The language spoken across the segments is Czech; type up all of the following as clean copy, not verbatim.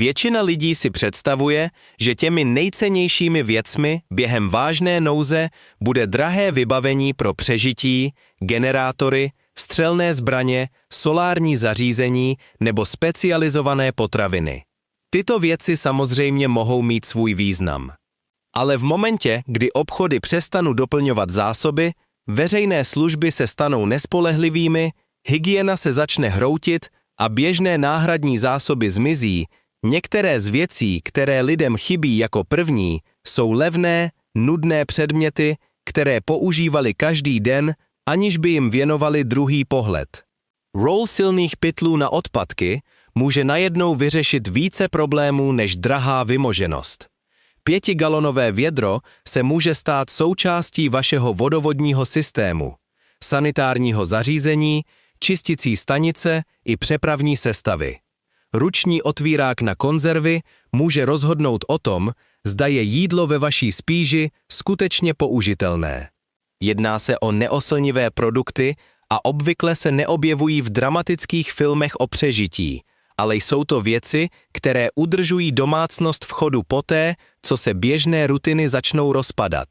Většina lidí si představuje, že těmi nejcennějšími věcmi během vážné nouze bude drahé vybavení pro přežití, generátory, střelné zbraně, solární zařízení nebo specializované potraviny. Tyto věci samozřejmě mohou mít svůj význam. Ale v momentě, kdy obchody přestanou doplňovat zásoby, veřejné služby se stanou nespolehlivými, hygiena se začne hroutit a běžné náhradní zásoby zmizí, některé z věcí, které lidem chybí jako první, jsou levné, nudné předměty, které používali každý den, aniž by jim věnovali druhý pohled. Roll silných pytlů na odpadky může najednou vyřešit více problémů než drahá vymoženost. 5galonové vědro se může stát součástí vašeho vodovodního systému, sanitárního zařízení, čisticí stanice i přepravní sestavy. Ruční otvírák na konzervy může rozhodnout o tom, zda je jídlo ve vaší spíži skutečně použitelné. Jedná se o neoslnivé produkty a obvykle se neobjevují v dramatických filmech o přežití, ale jsou to věci, které udržují domácnost v chodu poté, co se běžné rutiny začnou rozpadat.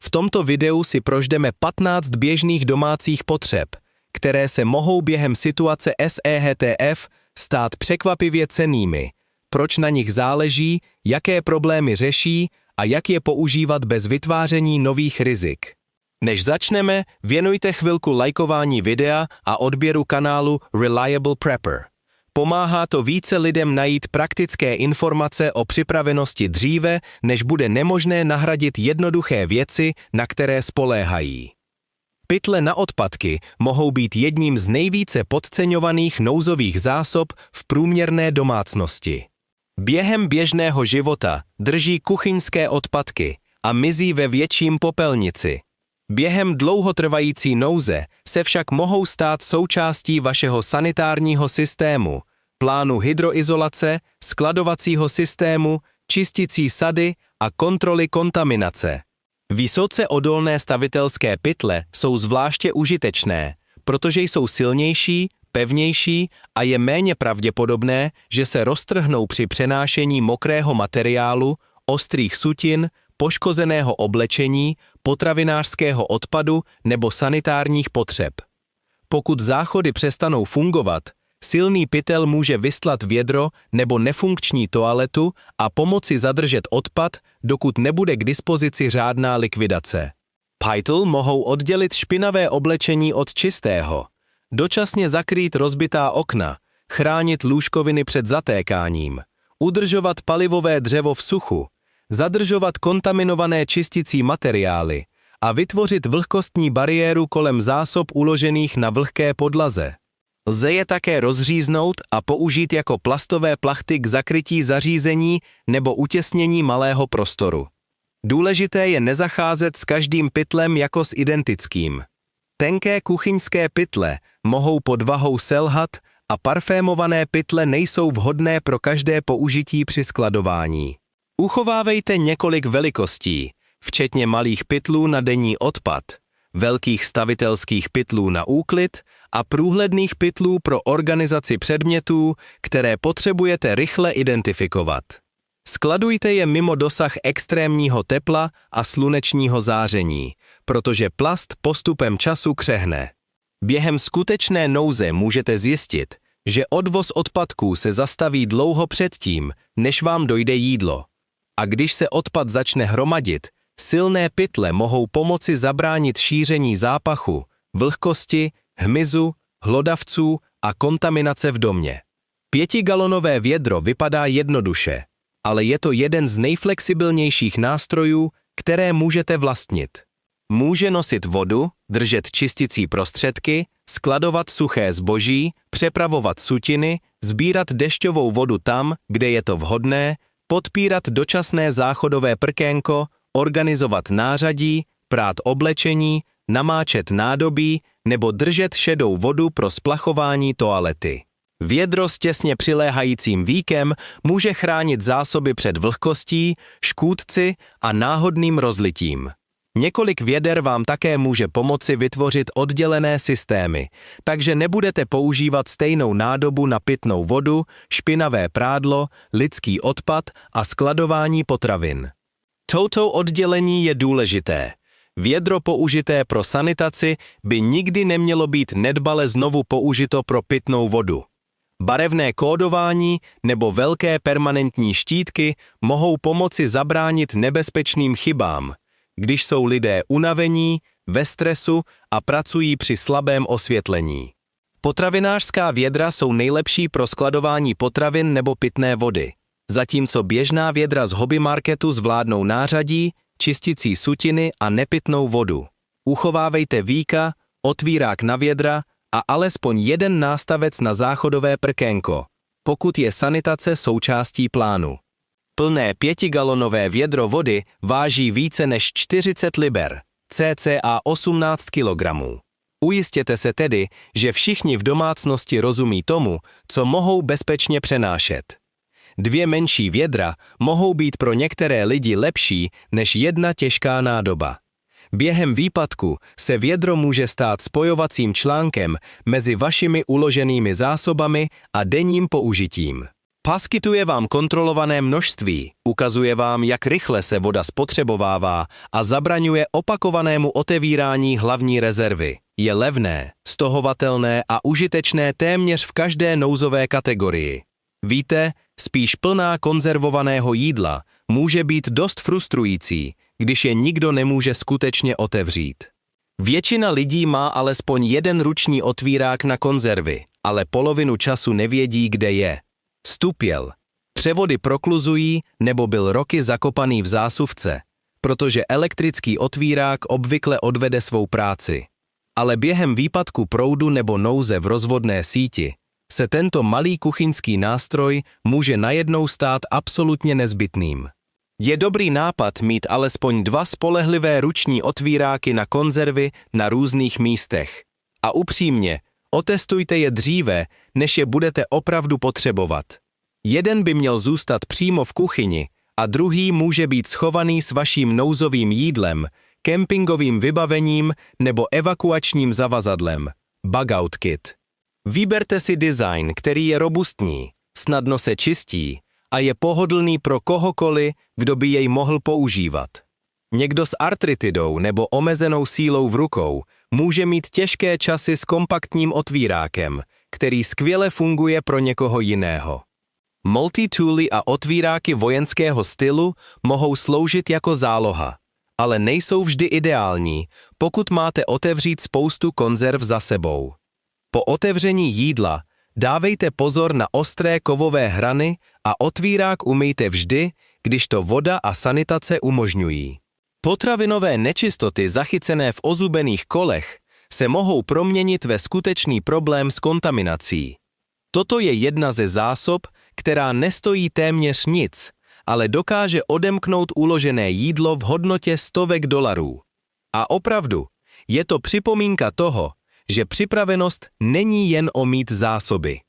V tomto videu si projdeme 15 běžných domácích potřeb, které se mohou během situace SEHTF stát překvapivě cennými, proč na nich záleží, jaké problémy řeší a jak je používat bez vytváření nových rizik. Než začneme, věnujte chvilku lajkování videa a odběru kanálu Reliable Prepper. Pomáhá to více lidem najít praktické informace o připravenosti dříve, než bude nemožné nahradit jednoduché věci, na které spoléhají. Pytle na odpadky mohou být jedním z nejvíce podceňovaných nouzových zásob v průměrné domácnosti. Během běžného života drží kuchyňské odpadky a mizí ve větším popelnici. Během dlouhotrvající nouze se však mohou stát součástí vašeho sanitárního systému, plánu hydroizolace, skladovacího systému, čisticí sady a kontroly kontaminace. Vysoce odolné stavitelské pytle jsou zvláště užitečné, protože jsou silnější, pevnější a je méně pravděpodobné, že se roztrhnou při přenášení mokrého materiálu, ostrých sutin, poškozeného oblečení, potravinářského odpadu nebo sanitárních potřeb. Pokud záchody přestanou fungovat, silný pytel může vyslat vědro nebo nefunkční toaletu a pomoci zadržet odpad, dokud nebude k dispozici řádná likvidace. Pytle mohou oddělit špinavé oblečení od čistého, dočasně zakrýt rozbitá okna, chránit lůžkoviny před zatékáním, udržovat palivové dřevo v suchu, zadržovat kontaminované čisticí materiály a vytvořit vlhkostní bariéru kolem zásob uložených na vlhké podlaze. Lze je také rozříznout a použít jako plastové plachty k zakrytí zařízení nebo utěsnění malého prostoru. Důležité je nezacházet s každým pytlem jako s identickým. Tenké kuchyňské pytle mohou pod vahou selhat a parfémované pytle nejsou vhodné pro každé použití při skladování. Uchovávejte několik velikostí, včetně malých pytlů na denní odpad, velkých stavitelských pytlů na úklid a průhledných pytlů pro organizaci předmětů, které potřebujete rychle identifikovat. Skladujte je mimo dosah extrémního tepla a slunečního záření, protože plast postupem času křehne. Během skutečné nouze můžete zjistit, že odvoz odpadků se zastaví dlouho předtím, než vám dojde jídlo. A když se odpad začne hromadit, silné pytle mohou pomoci zabránit šíření zápachu, vlhkosti, hmyzu, hlodavců a kontaminace v domě. 5galonové vědro vypadá jednoduše, ale je to jeden z nejflexibilnějších nástrojů, které můžete vlastnit. Může nosit vodu, držet čisticí prostředky, skladovat suché zboží, přepravovat sutiny, sbírat dešťovou vodu tam, kde je to vhodné, podpírat dočasné záchodové prkénko, organizovat nářadí, prát oblečení, namáčet nádobí nebo držet šedou vodu pro splachování toalety. Vědro s těsně přiléhajícím víkem může chránit zásoby před vlhkostí, škůdci a náhodným rozlitím. Několik věder vám také může pomoci vytvořit oddělené systémy, takže nebudete používat stejnou nádobu na pitnou vodu, špinavé prádlo, lidský odpad a skladování potravin. Toto oddělení je důležité. Vědro použité pro sanitaci by nikdy nemělo být nedbale znovu použito pro pitnou vodu. Barevné kódování nebo velké permanentní štítky mohou pomoci zabránit nebezpečným chybám, když jsou lidé unavení, ve stresu a pracují při slabém osvětlení. Potravinářská vědra jsou nejlepší pro skladování potravin nebo pitné vody, zatímco běžná vědra z hobby marketu zvládnou nářadí, čisticí sutiny a nepitnou vodu. Uchovávejte víka, otvírák na vědra a alespoň jeden nástavec na záchodové prkénko, pokud je sanitace součástí plánu. Plné 5galonové vědro vody váží více než 40 liber, cca 18 kg. Ujistěte se tedy, že všichni v domácnosti rozumí tomu, co mohou bezpečně přenášet. 2 menší vědra mohou být pro některé lidi lepší než jedna těžká nádoba. Během výpadku se vědro může stát spojovacím článkem mezi vašimi uloženými zásobami a denním použitím. Poskytuje vám kontrolované množství, ukazuje vám, jak rychle se voda spotřebovává a zabraňuje opakovanému otevírání hlavní rezervy. Je levné, stohovatelné a užitečné téměř v každé nouzové kategorii. Víte, spíš plná konzervovaného jídla může být dost frustrující, když je nikdo nemůže skutečně otevřít. Většina lidí má alespoň jeden ruční otvírák na konzervy, ale polovinu času nevědí, kde je. Stupěl. Převody prokluzují nebo byl roky zakopaný v zásuvce, protože elektrický otvírák obvykle odvede svou práci. Ale během výpadku proudu nebo nouze v rozvodné síti se tento malý kuchyňský nástroj může najednou stát absolutně nezbytným. Je dobrý nápad mít alespoň 2 spolehlivé ruční otvíráky na konzervy na různých místech. A upřímně, otestujte je dříve, než je budete opravdu potřebovat. Jeden by měl zůstat přímo v kuchyni a druhý může být schovaný s vaším nouzovým jídlem, kempingovým vybavením nebo evakuačním zavazadlem. Bug-out kit. Vyberte si design, který je robustní, snadno se čistí a je pohodlný pro kohokoliv, kdo by jej mohl používat. Někdo s artritidou nebo omezenou sílou v rukou může mít těžké časy s kompaktním otvírákem, který skvěle funguje pro někoho jiného. Multitooly a otvíráky vojenského stylu mohou sloužit jako záloha, ale nejsou vždy ideální, pokud máte otevřít spoustu konzerv za sebou. Po otevření jídla dávejte pozor na ostré kovové hrany a otvírák umyjte vždy, když to voda a sanitace umožňují. Potravinové nečistoty zachycené v ozubených kolech se mohou proměnit ve skutečný problém s kontaminací. Toto je jedna ze zásob, která nestojí téměř nic, ale dokáže odemknout uložené jídlo v hodnotě stovek dolarů. A opravdu, je to připomínka toho, že připravenost není jen o mít zásoby.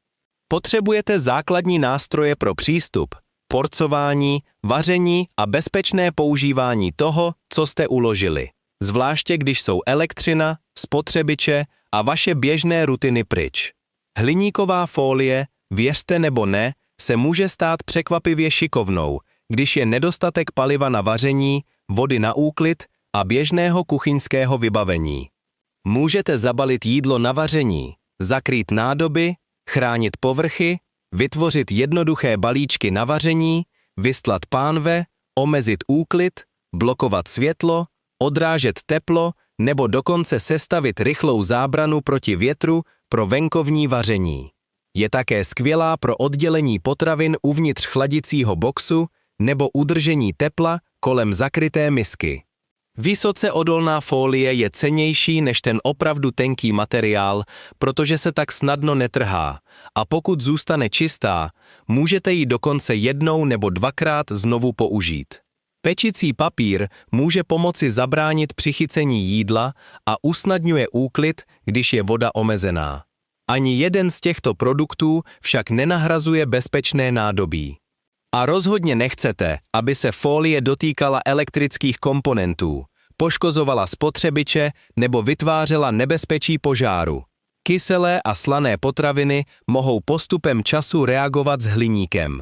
Potřebujete základní nástroje pro přístup, porcování, vaření a bezpečné používání toho, co jste uložili, zvláště když jsou elektřina, spotřebiče a vaše běžné rutiny pryč. Hliníková fólie, věřte nebo ne, se může stát překvapivě šikovnou, když je nedostatek paliva na vaření, vody na úklid a běžného kuchyňského vybavení. Můžete zabalit jídlo na vaření, zakrýt nádoby, chránit povrchy, vytvořit jednoduché balíčky na vaření, vystlat pánve, omezit úklid, blokovat světlo, odrážet teplo nebo dokonce sestavit rychlou zábranu proti větru pro venkovní vaření. Je také skvělá pro oddělení potravin uvnitř chladicího boxu nebo udržení tepla kolem zakryté misky. Vysoce odolná fólie je cennější než ten opravdu tenký materiál, protože se tak snadno netrhá a pokud zůstane čistá, můžete ji dokonce 1 nebo 2krát znovu použít. Pečicí papír může pomoci zabránit přichycení jídla a usnadňuje úklid, když je voda omezená. Ani jeden z těchto produktů však nenahrazuje bezpečné nádobí. A rozhodně nechcete, aby se fólie dotýkala elektrických komponentů, poškozovala spotřebiče nebo vytvářela nebezpečí požáru. Kyselé a slané potraviny mohou postupem času reagovat s hliníkem.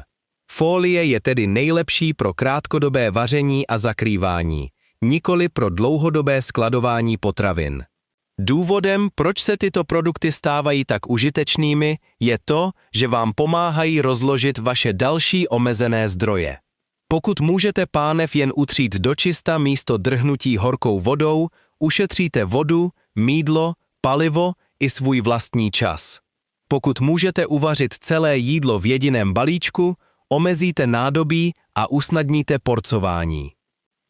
Fólie je tedy nejlepší pro krátkodobé vaření a zakrývání, nikoli pro dlouhodobé skladování potravin. Důvodem, proč se tyto produkty stávají tak užitečnými, je to, že vám pomáhají rozložit vaše další omezené zdroje. Pokud můžete pánev jen utřít dočista místo drhnutí horkou vodou, ušetříte vodu, mýdlo, palivo i svůj vlastní čas. Pokud můžete uvařit celé jídlo v jediném balíčku, omezíte nádobí a usnadníte porcování.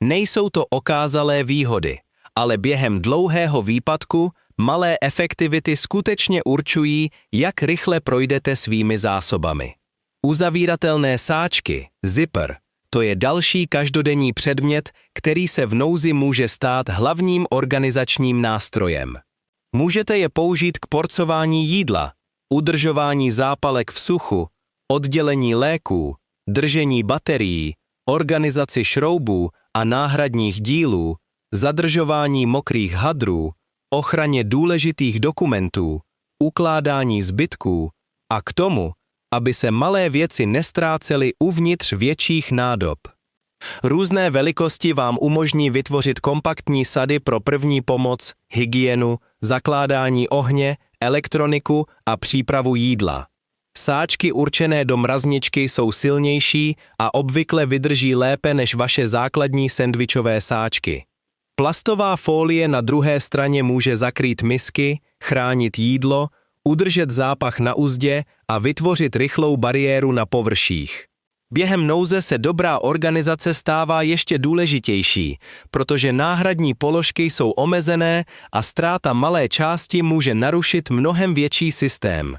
Nejsou to okázalé výhody, ale během dlouhého výpadku malé efektivity skutečně určují, jak rychle projdete svými zásobami. Uzavíratelné sáčky, zipper, to je další každodenní předmět, který se v nouzi může stát hlavním organizačním nástrojem. Můžete je použít k porcování jídla, udržování zápalek v suchu, oddělení léků, držení baterií, organizaci šroubů a náhradních dílů, zadržování mokrých hadrů, ochraně důležitých dokumentů, ukládání zbytků a k tomu, aby se malé věci nestrácely uvnitř větších nádob. Různé velikosti vám umožní vytvořit kompaktní sady pro první pomoc, hygienu, zakládání ohně, elektroniku a přípravu jídla. Sáčky určené do mrazničky jsou silnější a obvykle vydrží lépe než vaše základní sendvičové sáčky. Plastová fólie na druhé straně může zakrýt misky, chránit jídlo, udržet zápach na uzdě a vytvořit rychlou bariéru na površích. Během nouze se dobrá organizace stává ještě důležitější, protože náhradní položky jsou omezené a ztráta malé části může narušit mnohem větší systém.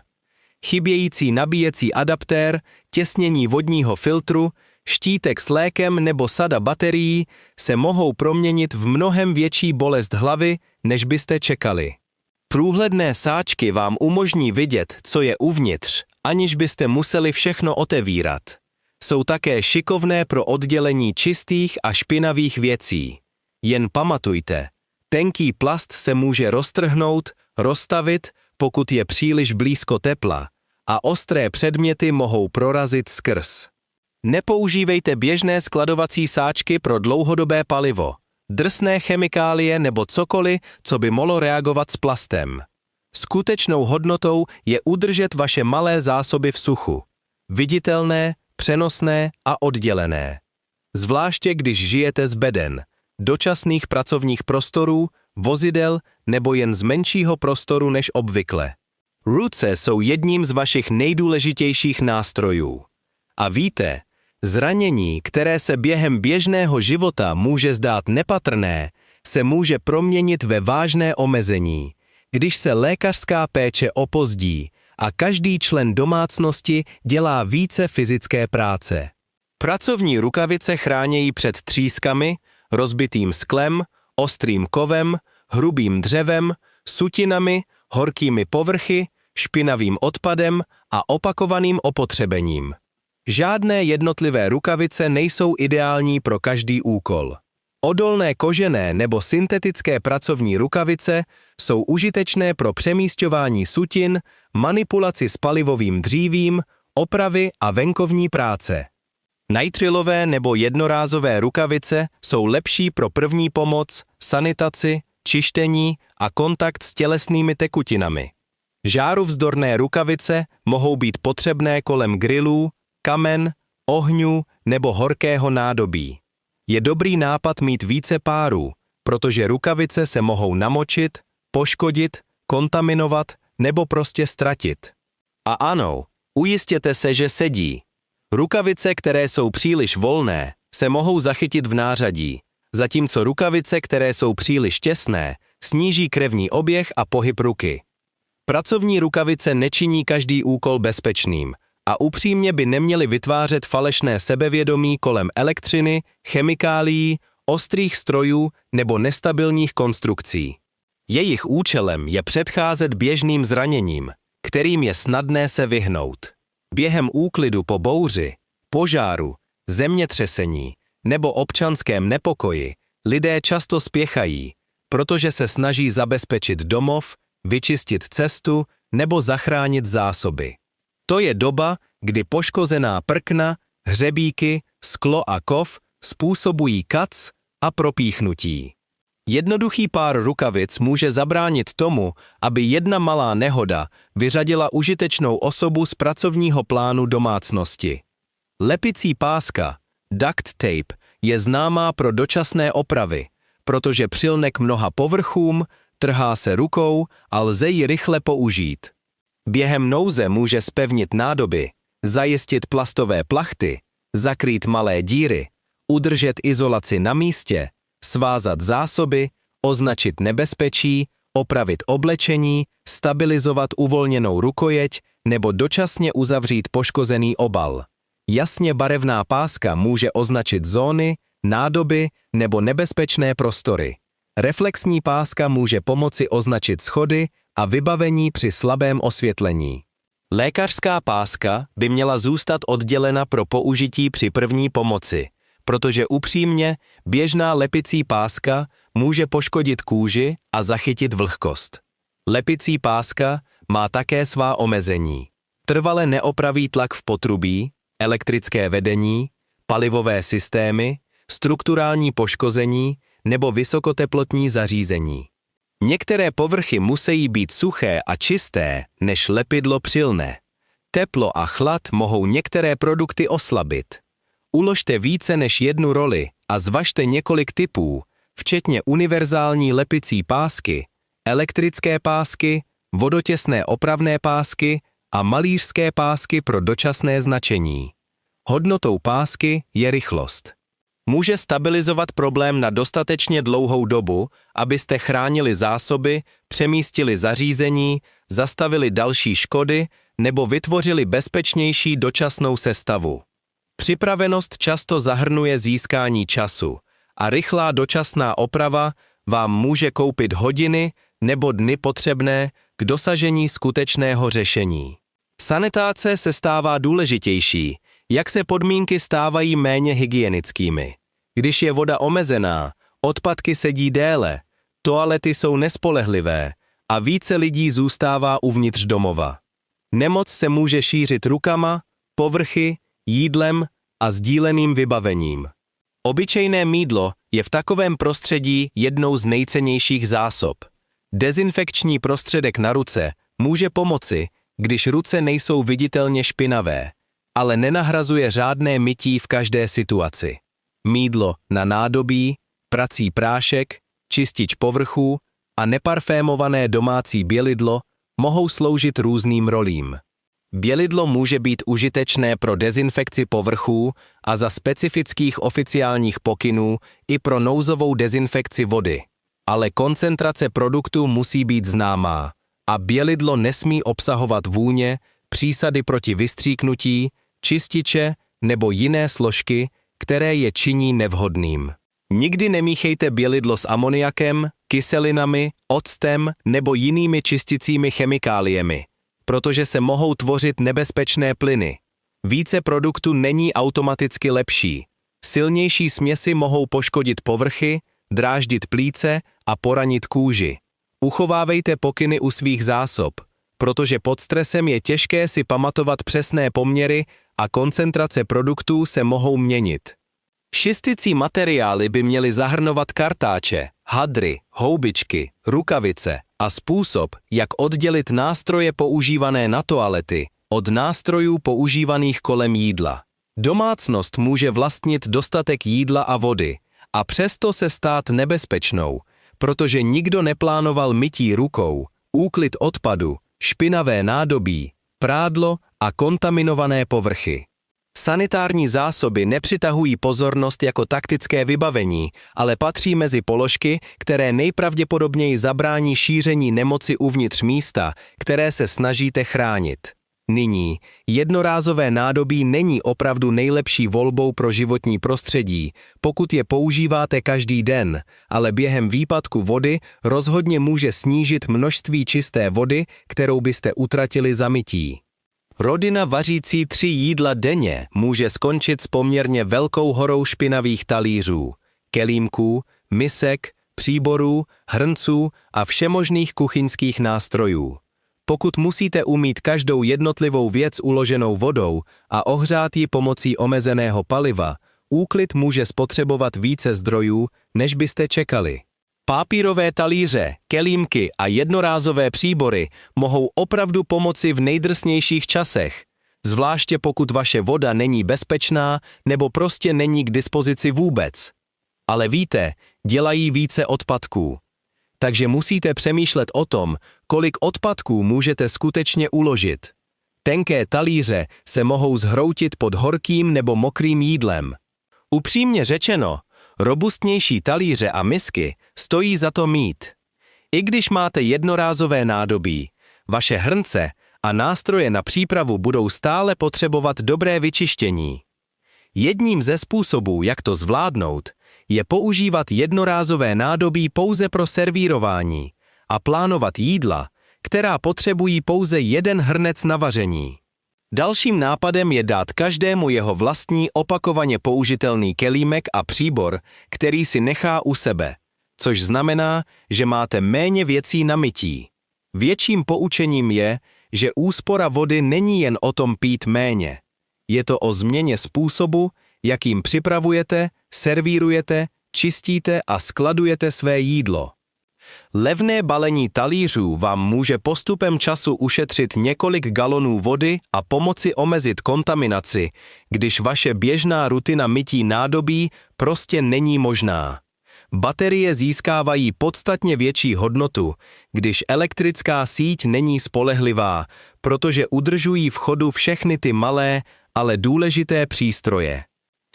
Chybějící nabíjecí adaptér, těsnění vodního filtru, štítek s lékem nebo sada baterií se mohou proměnit v mnohem větší bolest hlavy, než byste čekali. Průhledné sáčky vám umožní vidět, co je uvnitř, aniž byste museli všechno otevírat. Jsou také šikovné pro oddělení čistých a špinavých věcí. Jen pamatujte, tenký plast se může roztrhnout, roztavit, pokud je příliš blízko tepla, a ostré předměty mohou prorazit skrz. Nepoužívejte běžné skladovací sáčky pro dlouhodobé palivo, drsné chemikálie nebo cokoliv, co by mohlo reagovat s plastem. Skutečnou hodnotou je udržet vaše malé zásoby v suchu. Viditelné, přenosné a oddělené. Zvláště když žijete z beden, dočasných pracovních prostorů, vozidel nebo jen z menšího prostoru než obvykle. Ruce jsou jedním z vašich nejdůležitějších nástrojů. A víte, zranění, které se během běžného života může zdát nepatrné, se může proměnit ve vážné omezení, když se lékařská péče opozdí a každý člen domácnosti dělá více fyzické práce. Pracovní rukavice chránějí před třískami, rozbitým sklem, ostrým kovem, hrubým dřevem, sutinami, horkými povrchy, špinavým odpadem a opakovaným opotřebením. Žádné jednotlivé rukavice nejsou ideální pro každý úkol. Odolné kožené nebo syntetické pracovní rukavice jsou užitečné pro přemísťování sutin, manipulaci s palivovým dřívím, opravy a venkovní práce. Nitrilové nebo jednorázové rukavice jsou lepší pro první pomoc, sanitaci, čištění a kontakt s tělesnými tekutinami. Žáruvzdorné rukavice mohou být potřebné kolem grillů, kamen, ohňů nebo horkého nádobí. Je dobrý nápad mít více párů, protože rukavice se mohou namočit, poškodit, kontaminovat nebo prostě ztratit. A ano, ujistěte se, že sedí. Rukavice, které jsou příliš volné, se mohou zachytit v nářadí, zatímco rukavice, které jsou příliš těsné, sníží krevní oběh a pohyb ruky. Pracovní rukavice nečiní každý úkol bezpečným a upřímně by neměly vytvářet falešné sebevědomí kolem elektřiny, chemikálií, ostrých strojů nebo nestabilních konstrukcí. Jejich účelem je předcházet běžným zraněním, kterým je snadné se vyhnout. Během úklidu po bouři, požáru, zemětřesení nebo občanském nepokoji Lidé často spěchají, protože se snaží zabezpečit domov, vyčistit cestu nebo zachránit zásoby. To je doba, kdy poškozená prkna, hřebíky, sklo a kov způsobují kac a propíchnutí. Jednoduchý pár rukavic může zabránit tomu, aby jedna malá nehoda vyřadila užitečnou osobu z pracovního plánu domácnosti. Lepicí páska, duct tape, je známá pro dočasné opravy, protože přilne k mnoha povrchům, trhá se rukou a lze ji rychle použít. Během nouze může zpevnit nádoby, zajistit plastové plachty, zakrýt malé díry, udržet izolaci na místě, svázat zásoby, označit nebezpečí, opravit oblečení, stabilizovat uvolněnou rukojeť nebo dočasně uzavřít poškozený obal. Jasně barevná páska může označit zóny, nádoby nebo nebezpečné prostory. Reflexní páska může pomoci označit schody a vybavení při slabém osvětlení. Lékařská páska by měla zůstat oddělena pro použití při první pomoci, protože upřímně běžná lepicí páska může poškodit kůži a zachytit vlhkost. Lepicí páska má také svá omezení. Trvale neopraví tlak v potrubí, elektrické vedení, palivové systémy, strukturální poškození nebo vysokoteplotní zařízení. Některé povrchy musí být suché a čisté, než lepidlo přilne. Teplo a chlad mohou některé produkty oslabit. Uložte více než jednu roli a zvažte několik typů, včetně univerzální lepicí pásky, elektrické pásky, vodotěsné opravné pásky a malířské pásky pro dočasné značení. Hodnotou pásky je rychlost. Může stabilizovat problém na dostatečně dlouhou dobu, abyste chránili zásoby, přemístili zařízení, zastavili další škody nebo vytvořili bezpečnější dočasnou sestavu. Připravenost často zahrnuje získání času a rychlá dočasná oprava vám může koupit hodiny nebo dny potřebné k dosažení skutečného řešení. Sanitace se stává důležitější, jak se podmínky stávají méně hygienickými. Když je voda omezená, odpadky sedí déle, toalety jsou nespolehlivé a více lidí zůstává uvnitř domova. Nemoc se může šířit rukama, povrchy, jídlem a sdíleným vybavením. Obyčejné mýdlo je v takovém prostředí jednou z nejcennějších zásob. Dezinfekční prostředek na ruce může pomoci, když ruce nejsou viditelně špinavé, ale nenahrazuje řádné mytí v každé situaci. Mýdlo na nádobí, prací prášek, čistič povrchů a neparfémované domácí bělidlo mohou sloužit různým rolím. Bělidlo může být užitečné pro dezinfekci povrchů a za specifických oficiálních pokynů i pro nouzovou dezinfekci vody. Ale koncentrace produktu musí být známá a bělidlo nesmí obsahovat vůně, přísady proti vystříknutí, čističe nebo jiné složky, které je činí nevhodným. Nikdy nemíchejte bělidlo s amoniakem, kyselinami, octem nebo jinými čisticími chemikáliemi, protože se mohou tvořit nebezpečné plyny. Více produktů není automaticky lepší. Silnější směsi mohou poškodit povrchy, dráždit plíce a poranit kůži. Uchovávejte pokyny u svých zásob, protože pod stresem je těžké si pamatovat přesné poměry a koncentrace produktů se mohou měnit. Čisticí materiály by měly zahrnovat kartáče, hadry, houbičky, rukavice a způsob, jak oddělit nástroje používané na toalety od nástrojů používaných kolem jídla. Domácnost může vlastnit dostatek jídla a vody a přesto se stát nebezpečnou, protože nikdo neplánoval mytí rukou, úklid odpadu, špinavé nádobí, prádlo a kontaminované povrchy. Sanitární zásoby nepřitahují pozornost jako taktické vybavení, ale patří mezi položky, které nejpravděpodobněji zabrání šíření nemoci uvnitř místa, které se snažíte chránit. Nyní, jednorázové nádobí není opravdu nejlepší volbou pro životní prostředí, pokud je používáte každý den, ale během výpadku vody rozhodně může snížit množství čisté vody, kterou byste utratili za mytí. Rodina vařící 3 jídla denně může skončit s poměrně velkou horou špinavých talířů, kelímků, misek, příborů, hrnců a všemožných kuchyňských nástrojů. Pokud musíte umýt každou jednotlivou věc uloženou vodou a ohřát ji pomocí omezeného paliva, úklid může spotřebovat více zdrojů, než byste čekali. Papírové talíře, kelímky a jednorázové příbory mohou opravdu pomoci v nejdrsnějších časech, zvláště pokud vaše voda není bezpečná nebo prostě není k dispozici vůbec. Ale víte, dělají více odpadků. Takže musíte přemýšlet o tom, kolik odpadků můžete skutečně uložit. Tenké talíře se mohou zhroutit pod horkým nebo mokrým jídlem. Upřímně řečeno, robustnější talíře a misky stojí za to mít. I když máte jednorázové nádobí, vaše hrnce a nástroje na přípravu budou stále potřebovat dobré vyčištění. Jedním ze způsobů, jak to zvládnout, je používat jednorázové nádobí pouze pro servírování a plánovat jídla, která potřebují pouze jeden hrnec na vaření. Dalším nápadem je dát každému jeho vlastní opakovaně použitelný kelímek a příbor, který si nechá u sebe, což znamená, že máte méně věcí na mytí. Větším poučením je, že úspora vody není jen o tom pít méně. Je to o změně způsobu, jakým připravujete, servírujete, čistíte a skladujete své jídlo. Levné balení talířů vám může postupem času ušetřit několik galonů vody a pomoci omezit kontaminaci, když vaše běžná rutina mytí nádobí prostě není možná. Baterie získávají podstatně větší hodnotu, když elektrická síť není spolehlivá, protože udržují v chodu všechny ty malé, ale důležité přístroje.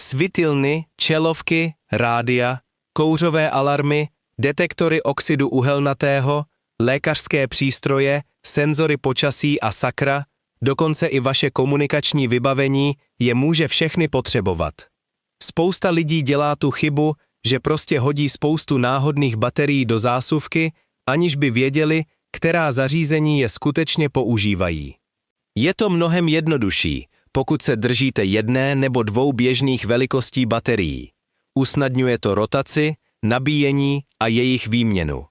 Svitilny, čelovky, rádia, kouřové alarmy, detektory oxidu uhelnatého, lékařské přístroje, senzory počasí a sakra, dokonce i vaše komunikační vybavení je může všechny potřebovat. Spousta lidí dělá tu chybu, že prostě hodí spoustu náhodných baterií do zásuvky, aniž by věděli, která zařízení je skutečně používají. Je to mnohem jednodušší, pokud se držíte jedné nebo dvou běžných velikostí baterií. Usnadňuje to rotaci, nabíjení a jejich výměnu.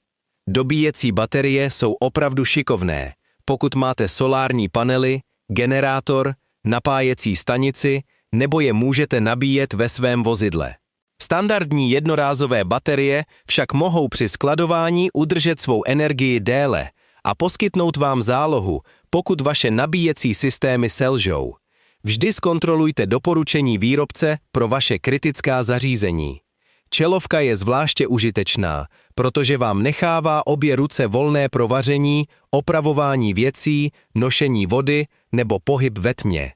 Dobíjecí baterie jsou opravdu šikovné, pokud máte solární panely, generátor, napájecí stanici nebo je můžete nabíjet ve svém vozidle. Standardní jednorázové baterie však mohou při skladování udržet svou energii déle a poskytnout vám zálohu, pokud vaše nabíjecí systémy selžou. Vždy zkontrolujte doporučení výrobce pro vaše kritická zařízení. Čelovka je zvláště užitečná, protože vám nechává obě ruce volné pro vaření, opravování věcí, nošení vody nebo pohyb ve tmě.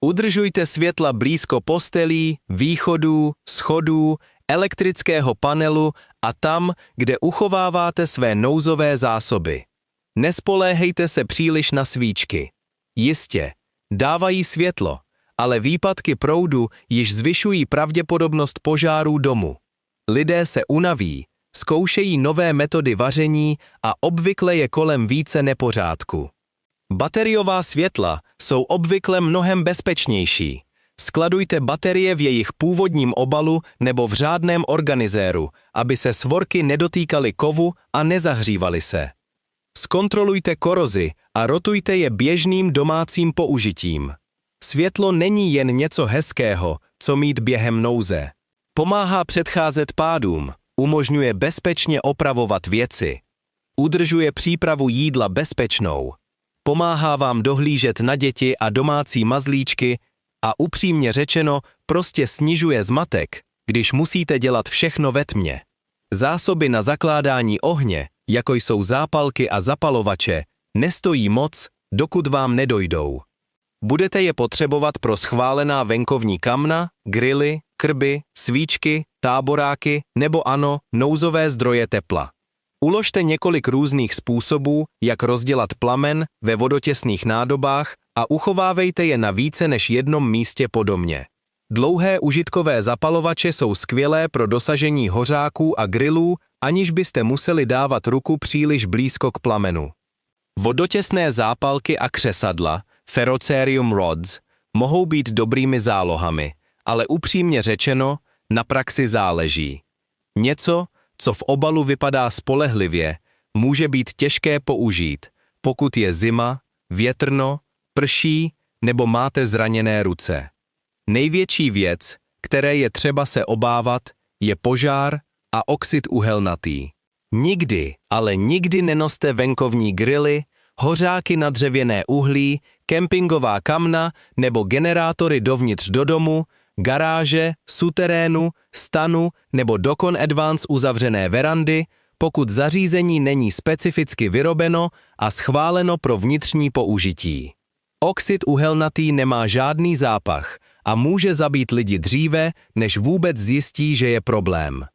Udržujte světla blízko postelí, východů, schodů, elektrického panelu a tam, kde uchováváte své nouzové zásoby. Nespoléhejte se příliš na svíčky. Jistě, dávají světlo, ale výpadky proudu již zvyšují pravděpodobnost požárů domu. Lidé se unaví, zkoušejí nové metody vaření a obvykle je kolem více nepořádku. Bateriová světla jsou obvykle mnohem bezpečnější. Skladujte baterie v jejich původním obalu nebo v řádném organizéru, aby se svorky nedotýkaly kovu a nezahřívaly se. Zkontrolujte korozi a rotujte je běžným domácím použitím. Světlo není jen něco hezkého, co mít během nouze. Pomáhá předcházet pádům, umožňuje bezpečně opravovat věci. Udržuje přípravu jídla bezpečnou. Pomáhá vám dohlížet na děti a domácí mazlíčky a upřímně řečeno prostě snižuje zmatek, když musíte dělat všechno ve tmě. Zásoby na zakládání ohně, jako jsou zápalky a zapalovače, nestojí moc, dokud vám nedojdou. Budete je potřebovat pro schválená venkovní kamna, grily, krby, svíčky, táboráky nebo ano, nouzové zdroje tepla. Uložte několik různých způsobů, jak rozdělat plamen ve vodotěsných nádobách a uchovávejte je na více než jednom místě po domě. Dlouhé užitkové zapalovače jsou skvělé pro dosažení hořáků a grillů, aniž byste museli dávat ruku příliš blízko k plamenu. Vodotěsné zápalky a křesadla, ferrocerium rods, mohou být dobrými zálohami, ale upřímně řečeno, na praxi záleží. Něco, co v obalu vypadá spolehlivě, může být těžké použít, pokud je zima, větrno, prší nebo máte zraněné ruce. Největší věc, které je třeba se obávat, je požár a oxid uhelnatý. Nikdy, ale nikdy nenoste venkovní grily, hořáky na dřevěné uhlí, kempingová kamna nebo generátory dovnitř do domu, garáže, suterénu, stanu nebo dokon advance uzavřené verandy, pokud zařízení není specificky vyrobeno a schváleno pro vnitřní použití. Oxid uhelnatý nemá žádný zápach a může zabít lidi dříve, než vůbec zjistí, že je problém.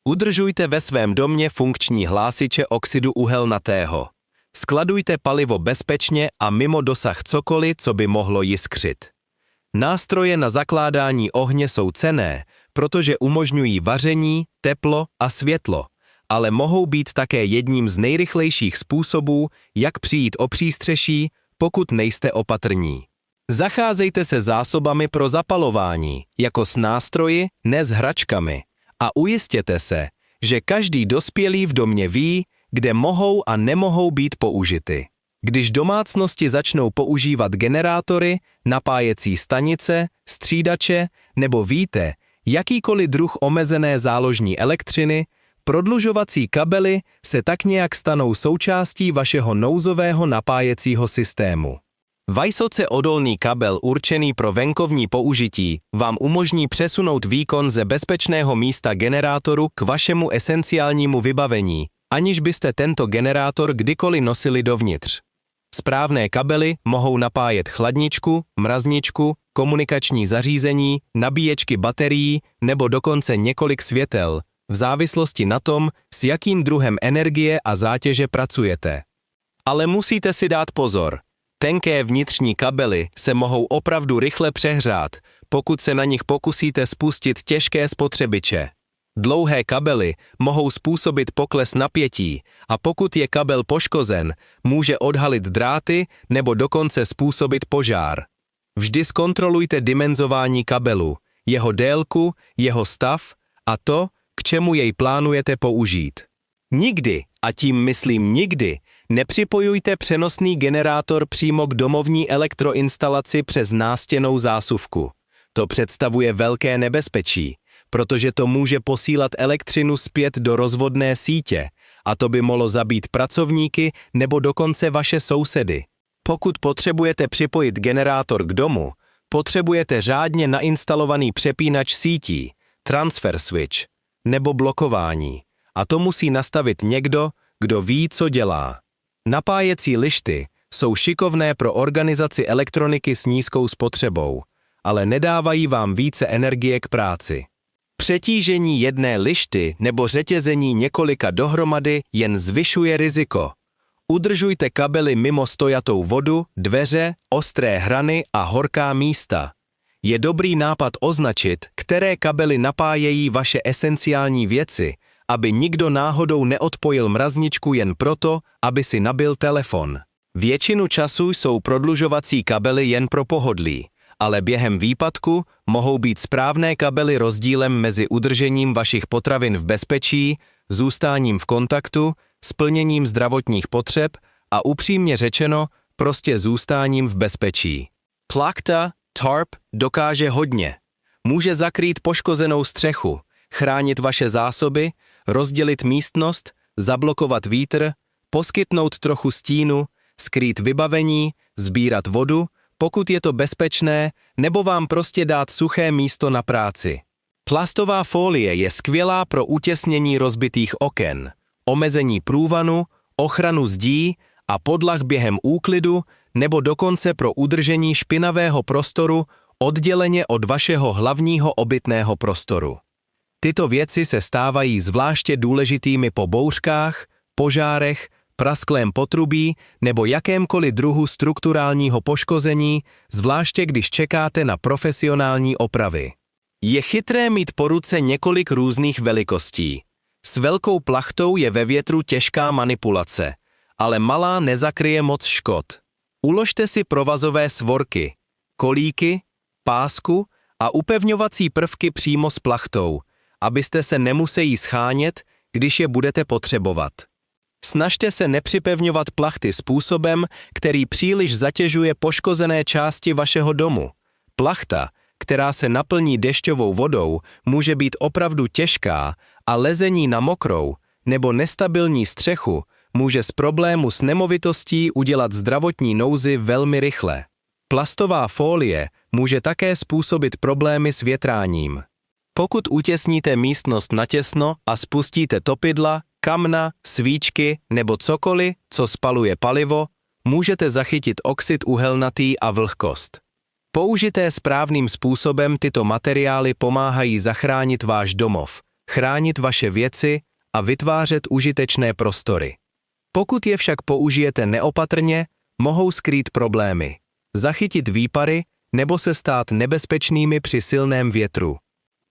Udržujte ve svém domě funkční hlásiče oxidu uhelnatého. Skladujte palivo bezpečně a mimo dosah cokoliv, co by mohlo jiskřit. Nástroje na zakládání ohně jsou cenné, protože umožňují vaření, teplo a světlo, ale mohou být také jedním z nejrychlejších způsobů, jak přijít o přístřeší, pokud nejste opatrní. Zacházejte se zásobami pro zapalování, jako s nástroji, ne s hračkami, a ujistěte se, že každý dospělý v domě ví, kde mohou a nemohou být použity. Když domácnosti začnou používat generátory, napájecí stanice, střídače nebo víte, jakýkoliv druh omezené záložní elektřiny, prodlužovací kabely se tak nějak stanou součástí vašeho nouzového napájecího systému. Vysoce odolný kabel určený pro venkovní použití vám umožní přesunout výkon ze bezpečného místa generátoru k vašemu esenciálnímu vybavení, aniž byste tento generátor kdykoliv nosili dovnitř. Správné kabely mohou napájet chladničku, mrazničku, komunikační zařízení, nabíječky baterií nebo dokonce několik světel, v závislosti na tom, s jakým druhem energie a zátěže pracujete. Ale musíte si dát pozor. Tenké vnitřní kabely se mohou opravdu rychle přehřát, pokud se na nich pokusíte spustit těžké spotřebiče. Dlouhé kabely mohou způsobit pokles napětí a pokud je kabel poškozen, může odhalit dráty nebo dokonce způsobit požár. Vždy zkontrolujte dimenzování kabelu, jeho délku, jeho stav a to, k čemu jej plánujete použít. Nikdy, a tím myslím nikdy, nepřipojujte přenosný generátor přímo k domovní elektroinstalaci přes nástěnnou zásuvku. To představuje velké nebezpečí, protože to může posílat elektřinu zpět do rozvodné sítě a to by mohlo zabít pracovníky nebo dokonce vaše sousedy. Pokud potřebujete připojit generátor k domu, potřebujete řádně nainstalovaný přepínač sítí, transfer switch nebo blokování a to musí nastavit někdo, kdo ví, co dělá. Napájecí lišty jsou šikovné pro organizaci elektroniky s nízkou spotřebou, ale nedávají vám více energie k práci. Přetížení jedné lišty nebo řetězení několika dohromady jen zvyšuje riziko. Udržujte kabely mimo stojatou vodu, dveře, ostré hrany a horká místa. Je dobrý nápad označit, které kabely napájejí vaše esenciální věci, aby nikdo náhodou neodpojil mrazničku jen proto, aby si nabil telefon. Většinu času jsou prodlužovací kabely jen pro pohodlí, ale během výpadku mohou být správné kabely rozdílem mezi udržením vašich potravin v bezpečí, zůstáním v kontaktu, splněním zdravotních potřeb a upřímně řečeno, prostě zůstáním v bezpečí. Plachta, tarp dokáže hodně. Může zakrýt poškozenou střechu, chránit vaše zásoby, rozdělit místnost, zablokovat vítr, poskytnout trochu stínu, skrýt vybavení, sbírat vodu, pokud je to bezpečné, nebo vám prostě dát suché místo na práci. Plastová folie je skvělá pro utěsnění rozbitých oken, omezení průvanu, ochranu zdí a podlah během úklidu nebo dokonce pro udržení špinavého prostoru odděleně od vašeho hlavního obytného prostoru. Tyto věci se stávají zvláště důležitými po bouřkách, požárech, prasklém potrubí nebo jakémkoliv druhu strukturálního poškození, zvláště když čekáte na profesionální opravy. Je chytré mít po ruce několik různých velikostí. S velkou plachtou je ve větru těžká manipulace, ale malá nezakryje moc škod. Uložte si provazové svorky, kolíky, pásku a upevňovací prvky přímo s plachtou, abyste se nemuseli schánět, když je budete potřebovat. Snažte se nepřipevňovat plachty způsobem, který příliš zatěžuje poškozené části vašeho domu. Plachta, která se naplní dešťovou vodou, může být opravdu těžká a lezení na mokrou nebo nestabilní střechu může z problému s nemovitostí udělat zdravotní nouzi velmi rychle. Plastová fólie může také způsobit problémy s větráním. Pokud utěsníte místnost natěsno a spustíte topidla, kamna, svíčky nebo cokoliv, co spaluje palivo, můžete zachytit oxid uhelnatý a vlhkost. Použité správným způsobem tyto materiály pomáhají zachránit váš domov, chránit vaše věci a vytvářet užitečné prostory. Pokud je však použijete neopatrně, mohou skrýt problémy, zachytit výpary nebo se stát nebezpečnými při silném větru.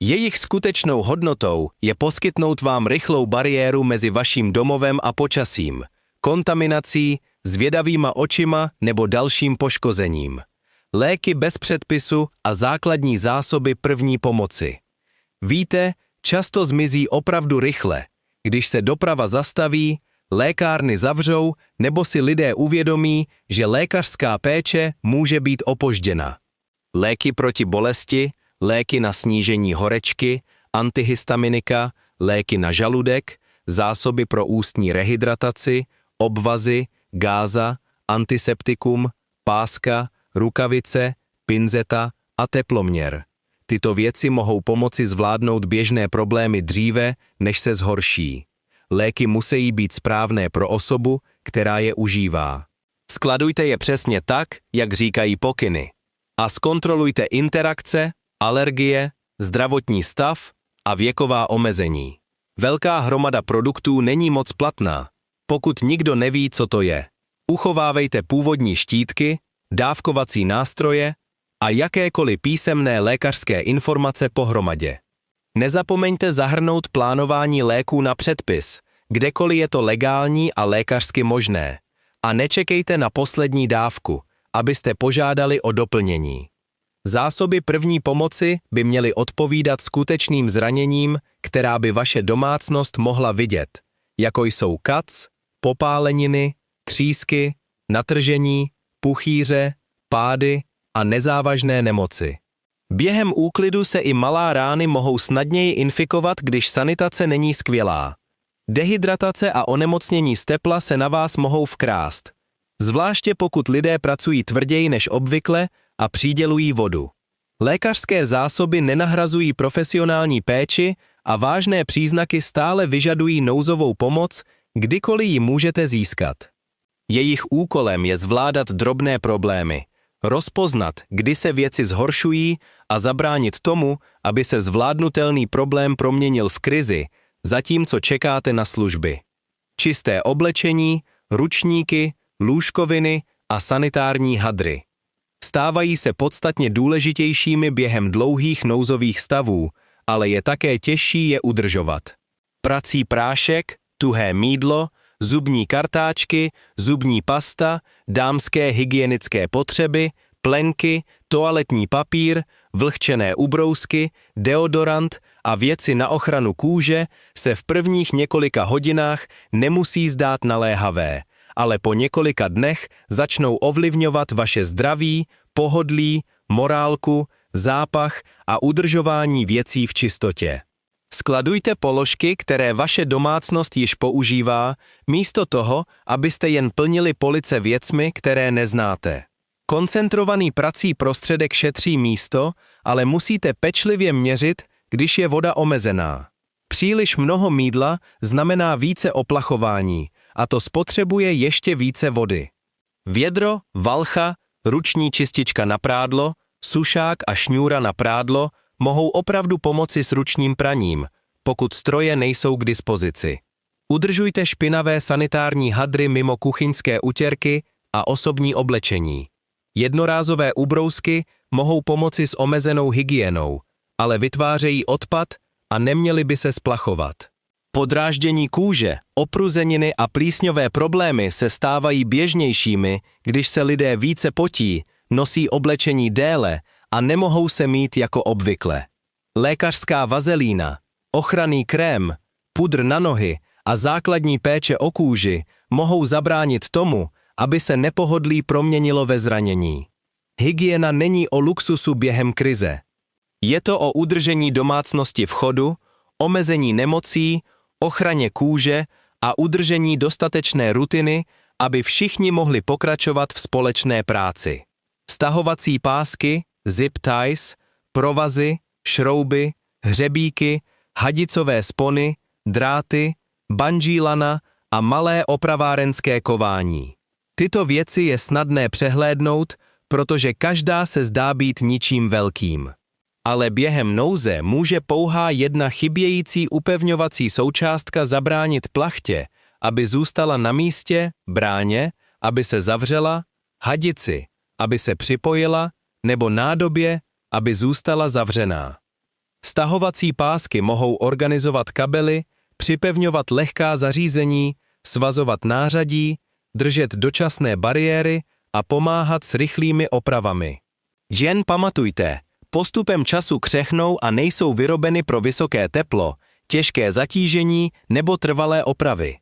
Jejich skutečnou hodnotou je poskytnout vám rychlou bariéru mezi vaším domovem a počasím, kontaminací, zvědavýma očima nebo dalším poškozením. Léky bez předpisu a základní zásoby první pomoci. Víte, často zmizí opravdu rychle, když se doprava zastaví, lékárny zavřou nebo si lidé uvědomí, že lékařská péče může být opožděna. Léky proti bolesti, léky na snížení horečky, antihistaminika, léky na žaludek, zásoby pro ústní rehydrataci, obvazy, gáza, antiseptikum, páska, rukavice, pinzeta a teploměr. Tyto věci mohou pomoci zvládnout běžné problémy dříve, než se zhorší. Léky musí být správné pro osobu, která je užívá. Skladujte je přesně tak, jak říkají pokyny. A zkontrolujte interakce, alergie, zdravotní stav a věková omezení. Velká hromada produktů není moc platná, pokud nikdo neví, co to je. Uchovávejte původní štítky, dávkovací nástroje a jakékoliv písemné lékařské informace pohromadě. Nezapomeňte zahrnout plánování léků na předpis, kdekoliv je to legální a lékařsky možné. A nečekejte na poslední dávku, abyste požádali o doplnění. Zásoby první pomoci by měly odpovídat skutečným zraněním, která by vaše domácnost mohla vidět, jako jsou kac, popáleniny, třísky, natržení, puchýře, pády a nezávažné nemoci. Během úklidu se i malá rány mohou snadněji infikovat, když sanitace není skvělá. Dehydratace a onemocnění z tepla se na vás mohou vkrást, zvláště pokud lidé pracují tvrději než obvykle a přidělují vodu. Lékařské zásoby nenahrazují profesionální péči a vážné příznaky stále vyžadují nouzovou pomoc, kdykoliv ji můžete získat. Jejich úkolem je zvládat drobné problémy, rozpoznat, kdy se věci zhoršují a zabránit tomu, aby se zvládnutelný problém proměnil v krizi, zatímco čekáte na služby. Čisté oblečení, ručníky, lůžkoviny a sanitární hadry. Stávají se podstatně důležitějšími během dlouhých nouzových stavů, ale je také těžší je udržovat. Prací prášek, tuhé mýdlo, zubní kartáčky, zubní pasta, dámské hygienické potřeby, plenky, toaletní papír, vlhčené ubrousky, deodorant a věci na ochranu kůže se v prvních několika hodinách nemusí zdát naléhavé, ale po několika dnech začnou ovlivňovat vaše zdraví, pohodlí, morálku, zápach a udržování věcí v čistotě. Skladujte položky, které vaše domácnost již používá, místo toho, abyste jen plnili police věcmi, které neznáte. Koncentrovaný prací prostředek šetří místo, ale musíte pečlivě měřit, když je voda omezená. Příliš mnoho mýdla znamená více oplachování, a to spotřebuje ještě více vody. Vědro, valcha, ruční čistička na prádlo, sušák a šňůra na prádlo mohou opravdu pomoci s ručním praním, pokud stroje nejsou k dispozici. Udržujte špinavé sanitární hadry mimo kuchyňské utěrky a osobní oblečení. Jednorázové ubrousky mohou pomoci s omezenou hygienou, ale vytvářejí odpad a neměly by se splachovat. Podráždění kůže, opruzeniny a plísňové problémy se stávají běžnějšími, když se lidé více potí, nosí oblečení déle a nemohou se mít jako obvykle. Lékařská vazelína, ochranný krém, pudr na nohy a základní péče o kůži mohou zabránit tomu, aby se nepohodlí proměnilo ve zranění. Hygiena není o luxusu během krize. Je to o udržení domácnosti v chodu, omezení nemocí, ochraně kůže a udržení dostatečné rutiny, aby všichni mohli pokračovat v společné práci. Stahovací pásky, zip ties, provazy, šrouby, hřebíky, hadicové spony, dráty, bungee lana a malé opravárenské kování. Tyto věci je snadné přehlédnout, protože každá se zdá být ničím velkým. Ale během nouze může pouhá jedna chybějící upevňovací součástka zabránit plachtě, aby zůstala na místě, bráně, aby se zavřela, hadici, aby se připojila, nebo nádobě, aby zůstala zavřená. Stahovací pásky mohou organizovat kabely, připevňovat lehká zařízení, svazovat nářadí, držet dočasné bariéry a pomáhat s rychlými opravami. Jen pamatujte, postupem času křehnou a nejsou vyrobeny pro vysoké teplo, těžké zatížení nebo trvalé opravy.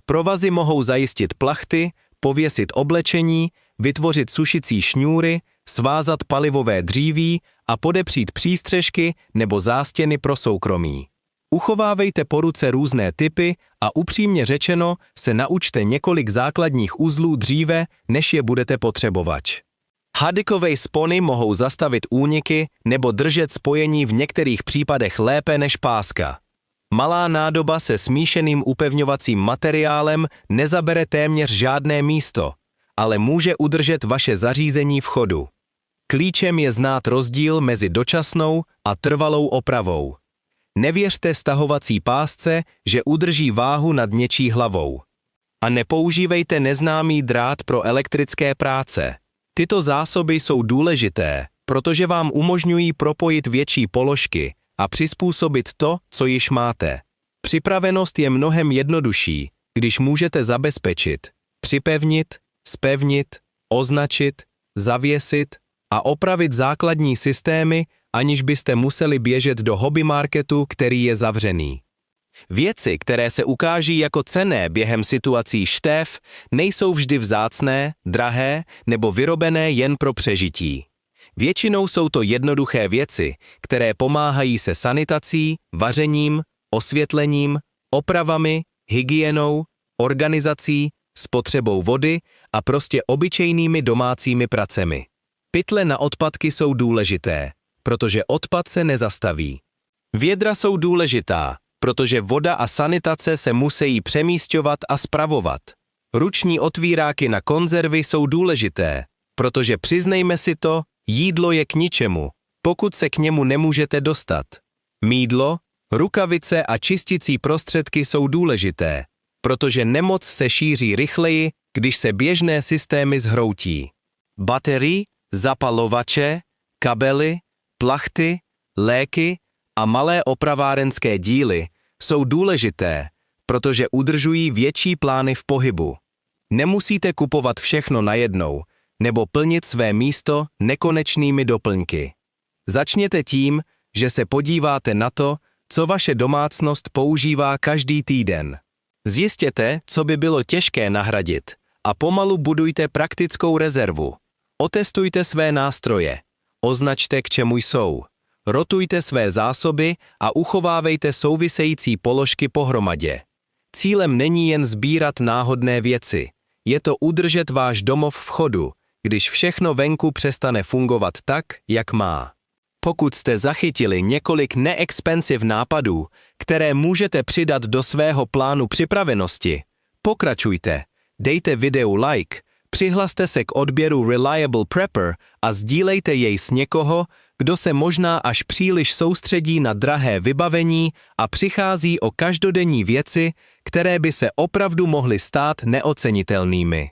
Provazy mohou zajistit plachty, pověsit oblečení, vytvořit sušicí šňůry, svázat palivové dříví a podepřít přístřežky nebo zástěny pro soukromí. Uchovávejte po ruce různé typy a upřímně řečeno se naučte několik základních uzlů dříve, než je budete potřebovat. Hadikové spony mohou zastavit úniky nebo držet spojení v některých případech lépe než páska. Malá nádoba se smíšeným upevňovacím materiálem nezabere téměř žádné místo, ale může udržet vaše zařízení v chodu. Klíčem je znát rozdíl mezi dočasnou a trvalou opravou. Nevěřte stahovací pásce, že udrží váhu nad něčí hlavou. A nepoužívejte neznámý drát pro elektrické práce. Tyto zásoby jsou důležité, protože vám umožňují propojit větší položky a přizpůsobit to, co již máte. Připravenost je mnohem jednodušší, když můžete zabezpečit, připevnit, zpevnit, označit, zavěsit a opravit základní systémy, aniž byste museli běžet do hobby marketu, který je zavřený. Věci, které se ukáží jako cenné během situací štéf, nejsou vždy vzácné, drahé nebo vyrobené jen pro přežití. Většinou jsou to jednoduché věci, které pomáhají se sanitací, vařením, osvětlením, opravami, hygienou, organizací, spotřebou vody a prostě obyčejnými domácími pracemi. Pytle na odpadky jsou důležité, protože odpad se nezastaví. Vědra jsou důležitá, protože voda a sanitace se musí přemísťovat a spravovat. Ruční otvíráky na konzervy jsou důležité, protože přiznejme si to, jídlo je k ničemu, pokud se k němu nemůžete dostat. Mýdlo, rukavice a čisticí prostředky jsou důležité, protože nemoc se šíří rychleji, když se běžné systémy zhroutí. Baterie, zapalovače, kabely, plachty, léky a malé opravárenské díly jsou důležité, protože udržují větší plány v pohybu. Nemusíte kupovat všechno najednou nebo plnit své místo nekonečnými doplňky. Začněte tím, že se podíváte na to, co vaše domácnost používá každý týden. Zjistěte, co by bylo těžké nahradit a pomalu budujte praktickou rezervu. Otestujte své nástroje, označte, k čemu jsou. Rotujte své zásoby a uchovávejte související položky pohromadě. Cílem není jen sbírat náhodné věci, je to udržet váš domov v chodu, když všechno venku přestane fungovat tak, jak má. Pokud jste zachytili několik neexpensive nápadů, které můžete přidat do svého plánu připravenosti, pokračujte, dejte videu like, přihlaste se k odběru Reliable Prepper a sdílejte jej s někoho, kdo se možná až příliš soustředí na drahé vybavení a přichází o každodenní věci, které by se opravdu mohly stát neocenitelnými.